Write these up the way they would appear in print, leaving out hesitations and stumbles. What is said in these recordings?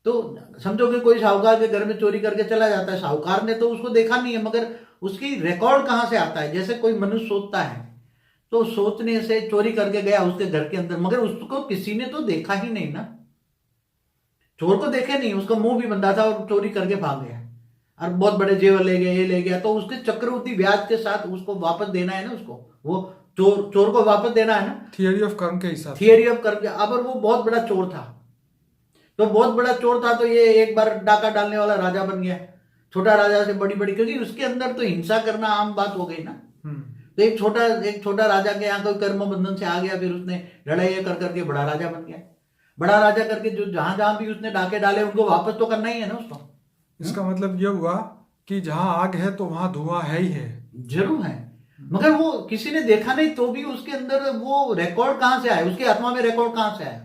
तो समझो कि कोई साहूकार के घर में चोरी करके चला जाता है, साहूकार ने तो उसको देखा नहीं है, मगर उसकी रिकॉर्ड कहाँ से आता है? जैसे कोई मनुष्य सोचता है, तो सोचने से चोरी करके गया उसके घर के अंदर, मगर उसको किसी ने तो देखा ही नहीं ना। चोर को देखे नहीं, उसका मुंह भी बंधा था और चोरी करके भाग गया, और बहुत बड़े जेवर ले गए, ये ले गया, तो उसके चक्रवृद्धि ब्याज के साथ उसको वापस देना है ना, उसको वो चोर चोर को वापस देना है ना, थियरी ऑफ कर्म के हिसाब से। थियरी ऑफ कर्म। अब वो बहुत बड़ा चोर था, तो बहुत बड़ा चोर था, तो ये एक बार डाका डालने वाला राजा बन गया, छोटा राजा से बड़ी बड़ी, क्योंकि उसके अंदर तो हिंसा करना आम बात हो गई ना। तो एक छोटा राजा के यहाँ कोई कर्म बंधन से आ गया, फिर उसने लड़ाई कर करके बड़ा राजा बन गया। बड़ा राजा करके जो जहां जहां भी उसने डाके डाले उनको वापस तो करना ही है ना उसको। इसका मतलब ये हुआ कि जहां आग है तो वहां धुआं है ही है। जरूर है, मगर वो किसी ने देखा नहीं, तो भी उसके अंदर वो रिकॉर्ड कहां से आया? उसकी आत्मा में रिकॉर्ड कहां से आया?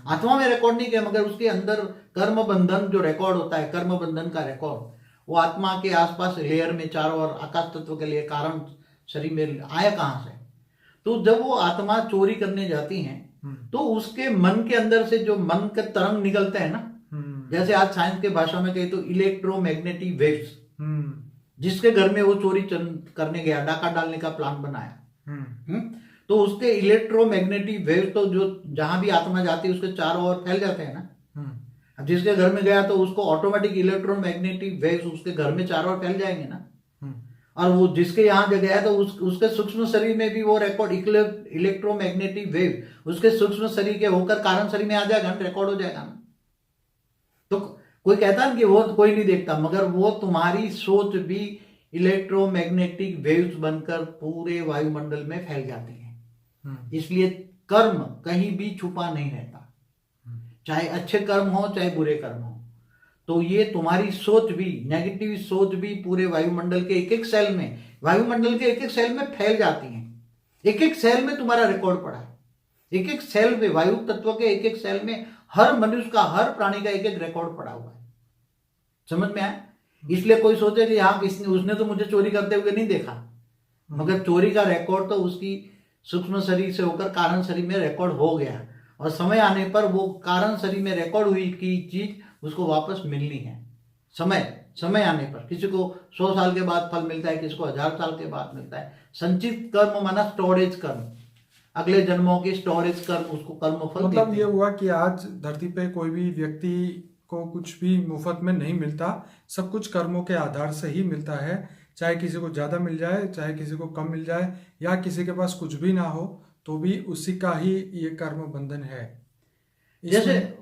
आत्मा में रिकॉर्ड नहीं किया, मगर उसके अंदर कर्म बंधन जो रिकॉर्ड होता है, कर्म बंधन का रिकॉर्ड, वो आत्मा के आसपास लेयर में चारों ओर आकाश तत्व के लिए कारण शरीर में आया कहां से? तो जब वो आत्मा चोरी करने जाती है, तो उसके मन के अंदर से जो मन के तरंग निकलते हैं ना, जैसे आज साइंस के भाषा में कहे तो इलेक्ट्रोमैग्नेटिक वेव्स, जिसके घर में वो चोरी करने गया, डाका डालने का प्लान बनाया, तो उसके इलेक्ट्रोमैग्नेटिक वेव तो जो जहां भी आत्मा जाती है उसके चारों ओर फैल जाते हैं ना। अब जिसके घर में गया तो उसको ऑटोमेटिक इलेक्ट्रोमैग्नेटिक वेव्स उसके घर में चारों ओर फैल जाएंगे ना। और वो जिसके यहाँ गया है तो उसके सूक्ष्म शरीर में भी वो रिकॉर्ड इलेक्ट्रोमैग्नेटिक वेव उसके सूक्ष्म शरीर के होकर कारण शरीर में आ जाएगा, रिकॉर्ड हो जाएगा ना। तो कोई कहता है कि वो कोई नहीं देखता, मगर वो तुम्हारी सोच भी इलेक्ट्रोमैग्नेटिक वेव्स बनकर पूरे वायुमंडल में फैल जाती है। इसलिए कर्म कहीं भी छुपा नहीं रहता, चाहे अच्छे कर्म हो चाहे बुरे कर्म हो। तो ये तुम्हारी सोच भी, नेगेटिव सोच भी पूरे वायुमंडल के एक एक सेल में, वायुमंडल के एक एक सेल में फैल जाती है। एक एक सेल में तुम्हारा रिकॉर्ड पड़ा है, एक एक सेल में, वायु तत्व के एक एक सेल में हर मनुष्य का, हर प्राणी का एक एक रिकॉर्ड पड़ा हुआ है। समझ में आया? इसलिए कोई सोचे कि हाँ उसने तो मुझे चोरी करते हुए नहीं देखा, मगर चोरी का रिकॉर्ड तो उसकी सूक्ष्म शरीर से होकर कारण शरीर में रिकॉर्ड हो गया, और समय आने पर वो कारण शरीर में रिकॉर्ड हुई की चीज उसको वापस मिलनी है। समय आने पर किसी को 100 साल के बाद फल मिलता है, किसी को 1000 साल के बाद मिलता है। संचित कर्म माना स्टोरेज कर्म, अगले जन्मों की स्टोरेज कर्म, उसको कर्म फल मतलब ये हुआ कि आज धरती पे कोई भी व्यक्ति को कुछ भी मुफ्त में नहीं मिलता, सब कुछ कर्मों के आधार से ही मिलता है। चाहे किसी को ज़्यादा मिल जाए, चाहे किसी को कम मिल जाए, या किसी के पास कुछ भी ना हो, तो भी उसी का ही ये कर्म बंधन है। जैसे इसमें